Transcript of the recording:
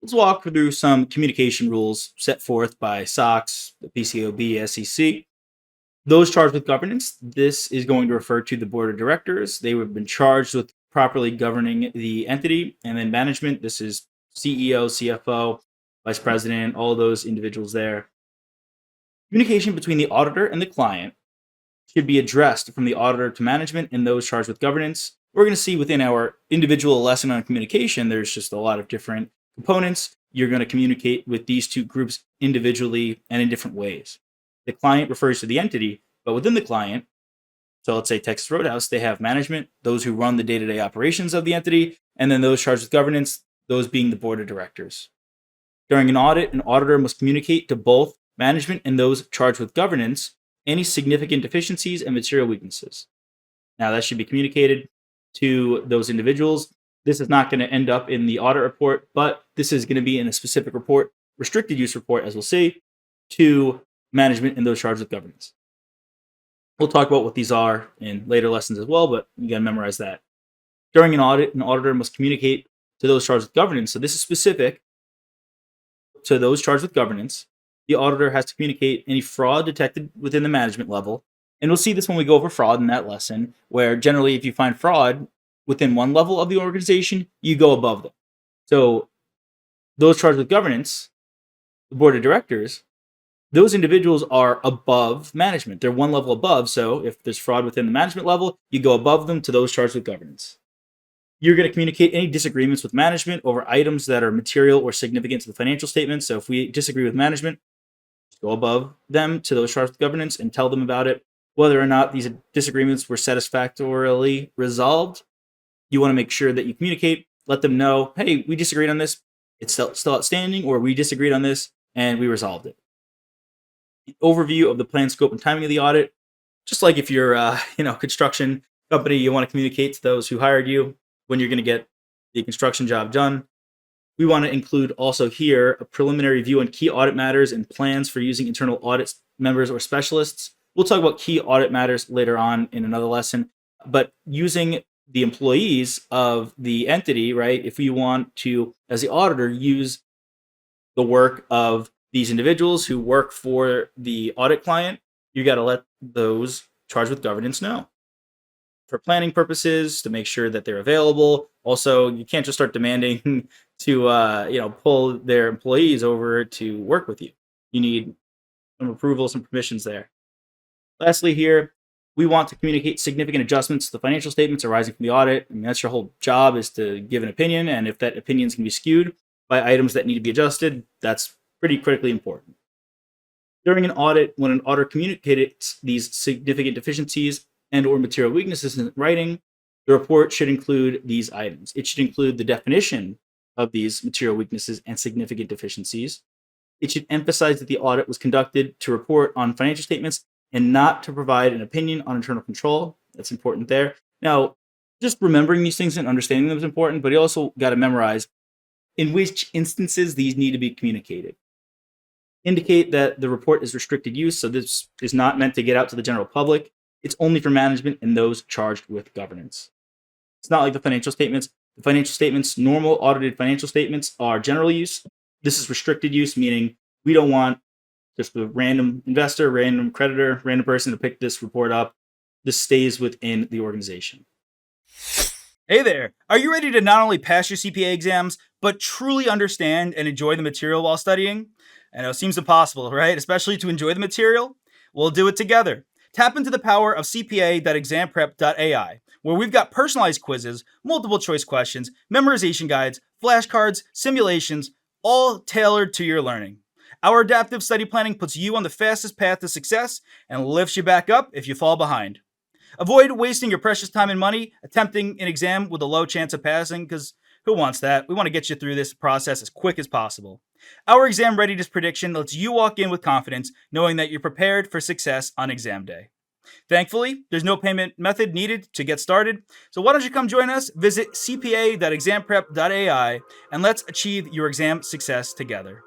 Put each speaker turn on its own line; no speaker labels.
Let's walk through some communication rules set forth by SOX, the PCOB, SEC. Those charged with governance, this is going to refer to the board of directors. They have been charged with properly governing the entity. And then management, this is CEO, CFO, vice president, all those individuals there. Communication between the auditor and the client should be addressed from the auditor to management and those charged with governance. We're going to see within our individual lesson on communication, there's just a lot of different components. You're going to communicate with these two groups individually and in different ways. The client refers to the entity, but within the client, so let's say Texas Roadhouse, they have management, those who run the day-to-day operations of the entity, and then those charged with governance, those being the board of directors. During an audit, an auditor must communicate to both management and those charged with governance any significant deficiencies and material weaknesses. Now, that should be communicated to those individuals. This is not going to end up in the audit report, but this is going to be in a specific report, restricted use report, as we'll see, to management and those charged with governance. We'll talk about what these are in later lessons as well, but you got to memorize that. During an audit, an auditor must communicate to those charged with governance. So this is specific to those charged with governance. The auditor has to communicate any fraud detected within the management level. And we'll see this when we go over fraud in that lesson, where generally if you find fraud within one level of the organization, you go above them. So those charged with governance, the board of directors, those individuals are above management. They're one level above. So if there's fraud within the management level, you go above them to those charged with governance. You're going to communicate any disagreements with management over items that are material or significant to the financial statements. So if we disagree with management, go above them to those charged with governance and tell them about it. Whether or not these disagreements were satisfactorily resolved, you want to make sure that you communicate, let them know, hey, we disagreed on this, it's still outstanding, or we disagreed on this and we resolved it. An overview of the plan, scope, and timing of the audit. Just like if you're construction company, you want to communicate to those who hired you when you're going to get the construction job done. We want to include also here a preliminary view on key audit matters and plans for using internal audit members or specialists. We'll talk about key audit matters later on in another lesson, but using the employees of the entity, right? If we want to, as the auditor, use the work of these individuals who work for the audit client, you got to let those charged with governance know. For planning purposes, to make sure that they're available. Also, you can't just start demanding to pull their employees over to work with you. You need some approval, some permissions there. Lastly here, we want to communicate significant adjustments to the financial statements arising from the audit. I mean, that's your whole job, is to give an opinion, and if that opinion can be skewed by items that need to be adjusted, that's pretty critically important. During an audit, when an auditor communicates these significant deficiencies and or material weaknesses in writing, the report should include these items. It should include the definition of these material weaknesses and significant deficiencies. It should emphasize that the audit was conducted to report on financial statements and not to provide an opinion on internal control. That's important there. Now, just remembering these things and understanding them is important, but you also got to memorize in which instances these need to be communicated. Indicate that the report is restricted use, so this is not meant to get out to the general public. It's only for management and those charged with governance. It's not like the financial statements. The financial statements, normal audited financial statements, are general use. This is restricted use, meaning we don't want just a random investor, random creditor, random person to pick this report up. This stays within the organization.
Hey there! Are you ready to not only pass your CPA exams, but truly understand and enjoy the material while studying? I know it seems impossible, right? Especially to enjoy the material? We'll do it together. Tap into the power of CPA.examprep.ai, where we've got personalized quizzes, multiple choice questions, memorization guides, flashcards, simulations, all tailored to your learning. Our adaptive study planning puts you on the fastest path to success and lifts you back up if you fall behind. Avoid wasting your precious time and money attempting an exam with a low chance of passing, because who wants that? We want to get you through this process as quick as possible. Our exam readiness prediction lets you walk in with confidence, knowing that you're prepared for success on exam day. Thankfully, there's no payment method needed to get started, so why don't you come join us? Visit cpa.examprep.ai and let's achieve your exam success together.